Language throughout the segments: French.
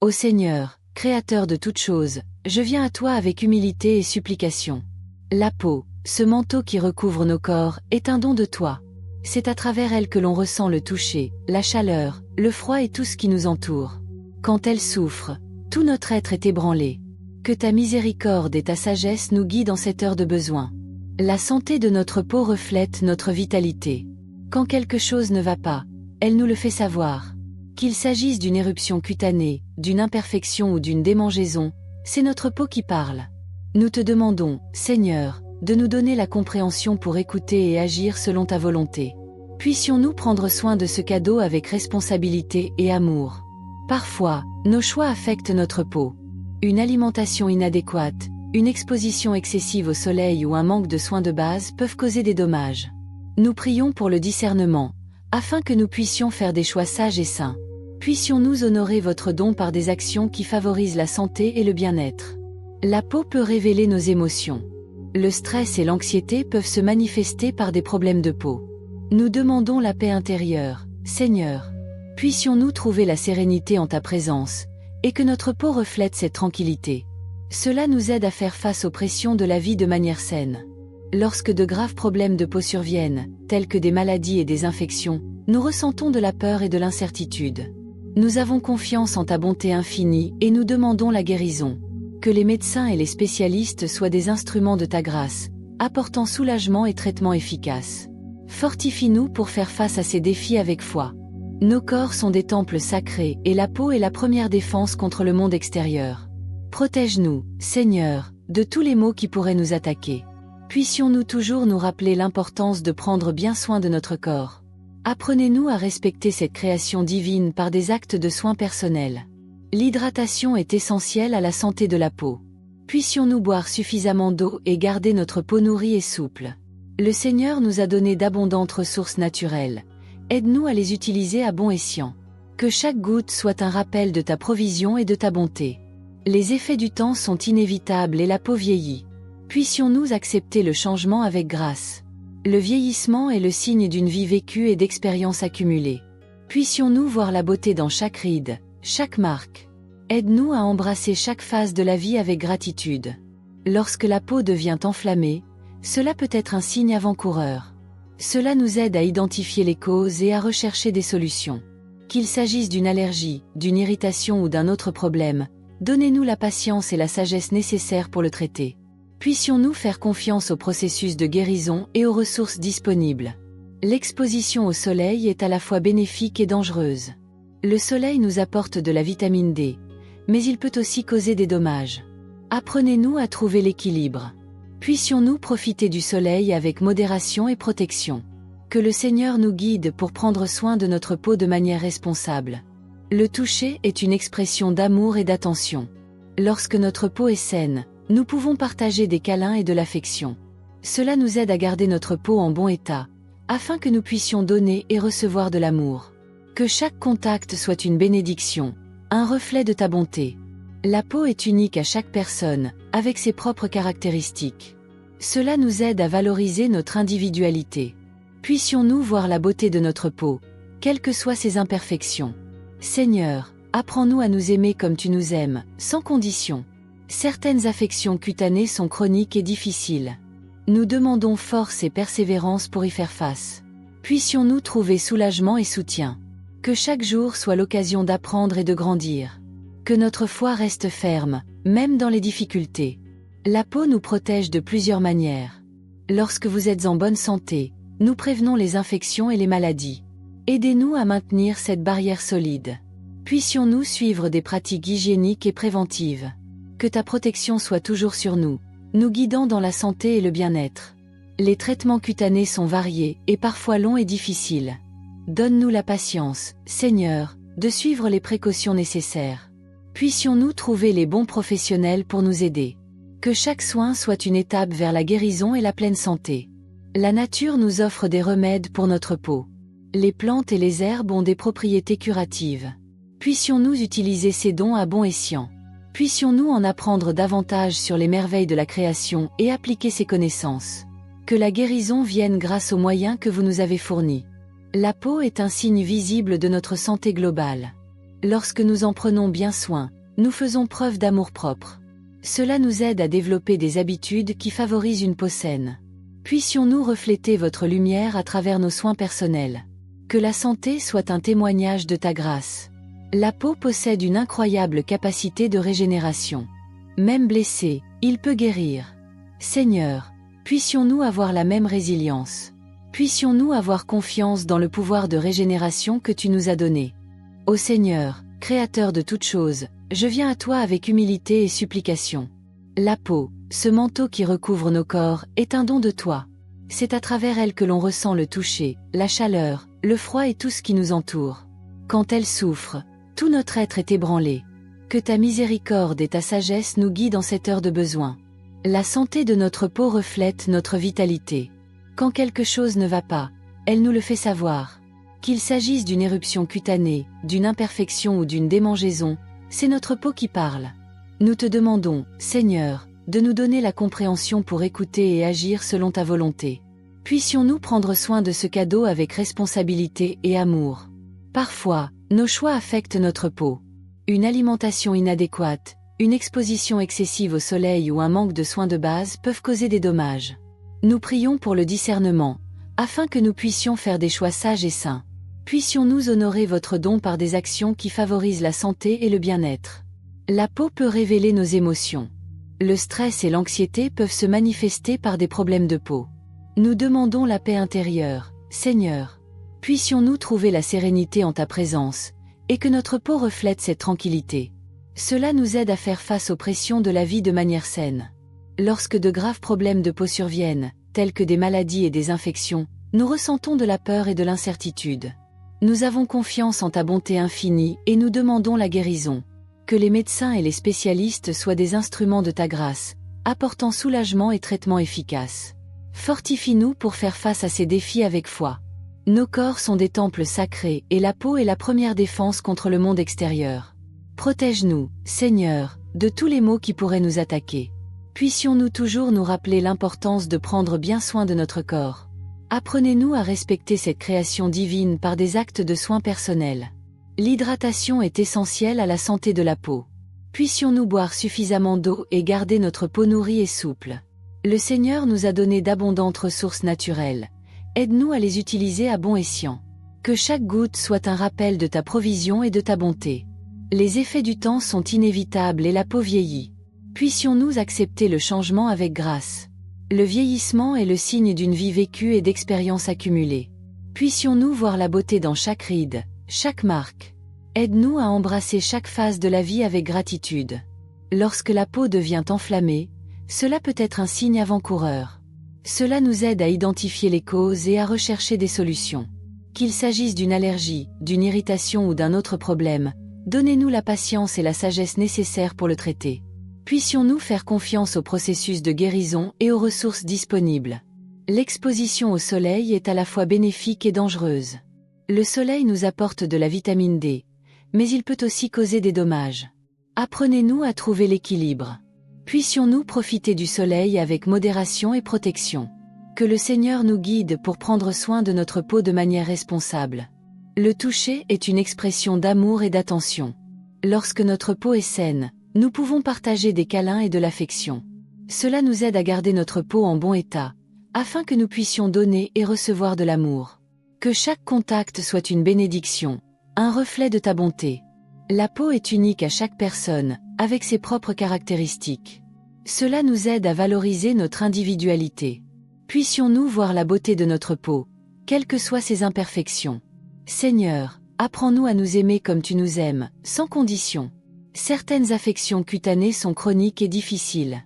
Ô Seigneur, Créateur de toutes choses, je viens à toi avec humilité et supplication. La peau, ce manteau qui recouvre nos corps, est un don de toi. C'est à travers elle que l'on ressent le toucher, la chaleur, le froid et tout ce qui nous entoure. Quand elle souffre, tout notre être est ébranlé. Que ta miséricorde et ta sagesse nous guident en cette heure de besoin. La santé de notre peau reflète notre vitalité. Quand quelque chose ne va pas, elle nous le fait savoir. Qu'il s'agisse d'une éruption cutanée, d'une imperfection ou d'une démangeaison, c'est notre peau qui parle. Nous te demandons, Seigneur, de nous donner la compréhension pour écouter et agir selon ta volonté. Puissions-nous prendre soin de ce cadeau avec responsabilité et amour. Parfois, nos choix affectent notre peau. Une alimentation inadéquate, une exposition excessive au soleil ou un manque de soins de base peuvent causer des dommages. Nous prions pour le discernement, afin que nous puissions faire des choix sages et sains. Puissions-nous honorer votre don par des actions qui favorisent la santé et le bien-être. La peau peut révéler nos émotions. Le stress et l'anxiété peuvent se manifester par des problèmes de peau. Nous demandons la paix intérieure, Seigneur. Puissions-nous trouver la sérénité en ta présence, et que notre peau reflète cette tranquillité. Cela nous aide à faire face aux pressions de la vie de manière saine. Lorsque de graves problèmes de peau surviennent, tels que des maladies et des infections, nous ressentons de la peur et de l'incertitude. Nous avons confiance en ta bonté infinie et nous demandons la guérison. Que les médecins et les spécialistes soient des instruments de ta grâce, apportant soulagement et traitement efficace. Fortifie-nous pour faire face à ces défis avec foi. Nos corps sont des temples sacrés et la peau est la première défense contre le monde extérieur. Protège-nous, Seigneur, de tous les maux qui pourraient nous attaquer. Puissions-nous toujours nous rappeler l'importance de prendre bien soin de notre corps. Apprenez-nous à respecter cette création divine par des actes de soins personnels. L'hydratation est essentielle à la santé de la peau. Puissions-nous boire suffisamment d'eau et garder notre peau nourrie et souple. Le Seigneur nous a donné d'abondantes ressources naturelles. Aide-nous à les utiliser à bon escient. Que chaque goutte soit un rappel de ta provision et de ta bonté. Les effets du temps sont inévitables et la peau vieillit. Puissions-nous accepter le changement avec grâce. Le vieillissement est le signe d'une vie vécue et d'expériences accumulées. Puissions-nous voir la beauté dans chaque ride, chaque marque. Aide-nous à embrasser chaque phase de la vie avec gratitude. Lorsque la peau devient enflammée, cela peut être un signe avant-coureur. Cela nous aide à identifier les causes et à rechercher des solutions. Qu'il s'agisse d'une allergie, d'une irritation ou d'un autre problème, donnez-nous la patience et la sagesse nécessaires pour le traiter. Puissions-nous faire confiance au processus de guérison et aux ressources disponibles. L'exposition au soleil est à la fois bénéfique et dangereuse. Le soleil nous apporte de la vitamine D, mais il peut aussi causer des dommages. Apprenez-nous à trouver l'équilibre. Puissions-nous profiter du soleil avec modération et protection. Que le Seigneur nous guide pour prendre soin de notre peau de manière responsable. Le toucher est une expression d'amour et d'attention. Lorsque notre peau est saine, nous pouvons partager des câlins et de l'affection. Cela nous aide à garder notre peau en bon état, afin que nous puissions donner et recevoir de l'amour. Que chaque contact soit une bénédiction, un reflet de ta bonté. La peau est unique à chaque personne, avec ses propres caractéristiques. Cela nous aide à valoriser notre individualité. Puissions-nous voir la beauté de notre peau, quelles que soient ses imperfections. Seigneur, apprends-nous à nous aimer comme tu nous aimes, sans condition. Certaines affections cutanées sont chroniques et difficiles. Nous demandons force et persévérance pour y faire face. Puissions-nous trouver soulagement et soutien. Que chaque jour soit l'occasion d'apprendre et de grandir. Que notre foi reste ferme, même dans les difficultés. La peau nous protège de plusieurs manières. Lorsque vous êtes en bonne santé, nous prévenons les infections et les maladies. Aidez-nous à maintenir cette barrière solide. Puissions-nous suivre des pratiques hygiéniques et préventives. Que ta protection soit toujours sur nous, nous guidant dans la santé et le bien-être. Les traitements cutanés sont variés et parfois longs et difficiles. Donne-nous la patience, Seigneur, de suivre les précautions nécessaires. Puissions-nous trouver les bons professionnels pour nous aider. Que chaque soin soit une étape vers la guérison et la pleine santé. La nature nous offre des remèdes pour notre peau. Les plantes et les herbes ont des propriétés curatives. Puissions-nous utiliser ces dons à bon escient. Puissions-nous en apprendre davantage sur les merveilles de la création et appliquer ces connaissances. Que la guérison vienne grâce aux moyens que vous nous avez fournis. La peau est un signe visible de notre santé globale. Lorsque nous en prenons bien soin, nous faisons preuve d'amour-propre. Cela nous aide à développer des habitudes qui favorisent une peau saine. Puissions-nous refléter votre lumière à travers nos soins personnels. Que la santé soit un témoignage de ta grâce. La peau possède une incroyable capacité de régénération. Même blessé, il peut guérir. Seigneur, puissions-nous avoir la même résilience. Puissions-nous avoir confiance dans le pouvoir de régénération que tu nous as donné. Ô Seigneur, Créateur de toutes choses, je viens à toi avec humilité et supplication. La peau, ce manteau qui recouvre nos corps, est un don de toi. C'est à travers elle que l'on ressent le toucher, la chaleur, le froid et tout ce qui nous entoure. Quand elle souffre, tout notre être est ébranlé. Que ta miséricorde et ta sagesse nous guident en cette heure de besoin. La santé de notre peau reflète notre vitalité. Quand quelque chose ne va pas, elle nous le fait savoir. Qu'il s'agisse d'une éruption cutanée, d'une imperfection ou d'une démangeaison, c'est notre peau qui parle. Nous te demandons, Seigneur, de nous donner la compréhension pour écouter et agir selon ta volonté. Puissions-nous prendre soin de ce cadeau avec responsabilité et amour. Parfois, nos choix affectent notre peau. Une alimentation inadéquate, une exposition excessive au soleil ou un manque de soins de base peuvent causer des dommages. Nous prions pour le discernement, afin que nous puissions faire des choix sages et sains. Puissions-nous honorer votre don par des actions qui favorisent la santé et le bien-être. La peau peut révéler nos émotions. Le stress et l'anxiété peuvent se manifester par des problèmes de peau. Nous demandons la paix intérieure, Seigneur. Puissions-nous trouver la sérénité en ta présence, et que notre peau reflète cette tranquillité. Cela nous aide à faire face aux pressions de la vie de manière saine. Lorsque de graves problèmes de peau surviennent, tels que des maladies et des infections, nous ressentons de la peur et de l'incertitude. Nous avons confiance en ta bonté infinie et nous demandons la guérison. Que les médecins et les spécialistes soient des instruments de ta grâce, apportant soulagement et traitement efficace. Fortifie-nous pour faire face à ces défis avec foi. Nos corps sont des temples sacrés et la peau est la première défense contre le monde extérieur. Protège-nous, Seigneur, de tous les maux qui pourraient nous attaquer. Puissions-nous toujours nous rappeler l'importance de prendre bien soin de notre corps. Apprenez-nous à respecter cette création divine par des actes de soins personnels. L'hydratation est essentielle à la santé de la peau. Puissions-nous boire suffisamment d'eau et garder notre peau nourrie et souple. Le Seigneur nous a donné d'abondantes ressources naturelles. Aide-nous à les utiliser à bon escient. Que chaque goutte soit un rappel de ta provision et de ta bonté. Les effets du temps sont inévitables et la peau vieillit. Puissions-nous accepter le changement avec grâce. Le vieillissement est le signe d'une vie vécue et d'expériences accumulées. Puissions-nous voir la beauté dans chaque ride, chaque marque. Aide-nous à embrasser chaque phase de la vie avec gratitude. Lorsque la peau devient enflammée, cela peut être un signe avant-coureur. Cela nous aide à identifier les causes et à rechercher des solutions. Qu'il s'agisse d'une allergie, d'une irritation ou d'un autre problème, donnez-nous la patience et la sagesse nécessaires pour le traiter. Puissions-nous faire confiance au processus de guérison et aux ressources disponibles. L'exposition au soleil est à la fois bénéfique et dangereuse. Le soleil nous apporte de la vitamine D, mais il peut aussi causer des dommages. Apprenez-nous à trouver l'équilibre. Puissions-nous profiter du soleil avec modération et protection. Que le Seigneur nous guide pour prendre soin de notre peau de manière responsable. Le toucher est une expression d'amour et d'attention. Lorsque notre peau est saine, nous pouvons partager des câlins et de l'affection. Cela nous aide à garder notre peau en bon état, afin que nous puissions donner et recevoir de l'amour. Que chaque contact soit une bénédiction, un reflet de ta bonté. La peau est unique à chaque personne, avec ses propres caractéristiques. Cela nous aide à valoriser notre individualité. Puissions-nous voir la beauté de notre peau, quelles que soient ses imperfections. Seigneur, apprends-nous à nous aimer comme tu nous aimes, sans condition. Certaines affections cutanées sont chroniques et difficiles.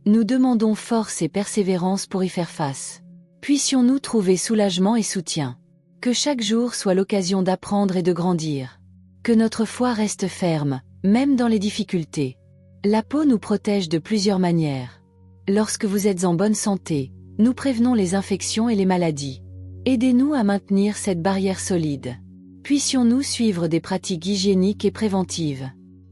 Nous demandons force et persévérance pour y faire face. Puissions-nous trouver soulagement et soutien. Que chaque jour soit l'occasion d'apprendre et de grandir. Que notre foi reste ferme, même dans les difficultés. La peau nous protège de plusieurs manières. Lorsque vous êtes en bonne santé, nous prévenons les infections et les maladies. Aidez-nous à maintenir cette barrière solide. Puissions-nous suivre des pratiques hygiéniques et préventives.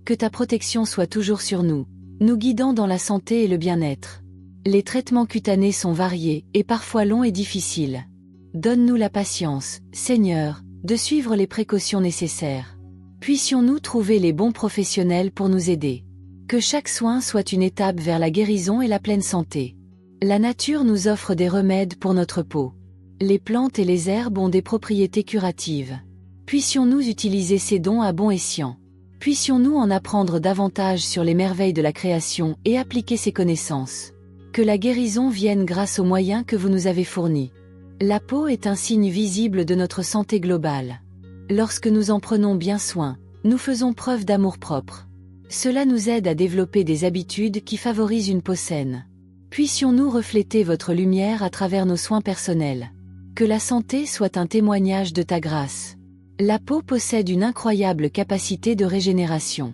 Que ta protection soit toujours sur nous, nous guidant dans la santé et le bien-être. Les traitements cutanés sont variés et parfois longs et difficiles. Donne-nous la patience, Seigneur, de suivre les précautions nécessaires. Puissions-nous trouver les bons professionnels pour nous aider. Que chaque soin soit une étape vers la guérison et la pleine santé. La nature nous offre des remèdes pour notre peau. Les plantes et les herbes ont des propriétés curatives. Puissions-nous utiliser ces dons à bon escient. Puissions-nous en apprendre davantage sur les merveilles de la création et appliquer ces connaissances. Que la guérison vienne grâce aux moyens que vous nous avez fournis. La peau est un signe visible de notre santé globale. Lorsque nous en prenons bien soin, nous faisons preuve d'amour-propre. Cela nous aide à développer des habitudes qui favorisent une peau saine. Puissions-nous refléter votre lumière à travers nos soins personnels. Que la santé soit un témoignage de ta grâce. La peau possède une incroyable capacité de régénération.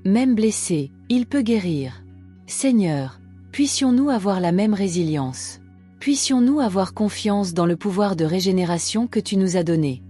Même blessé, il peut guérir. Seigneur, puissions-nous avoir la même résilience. Puissions-nous avoir confiance dans le pouvoir de régénération que tu nous as donné.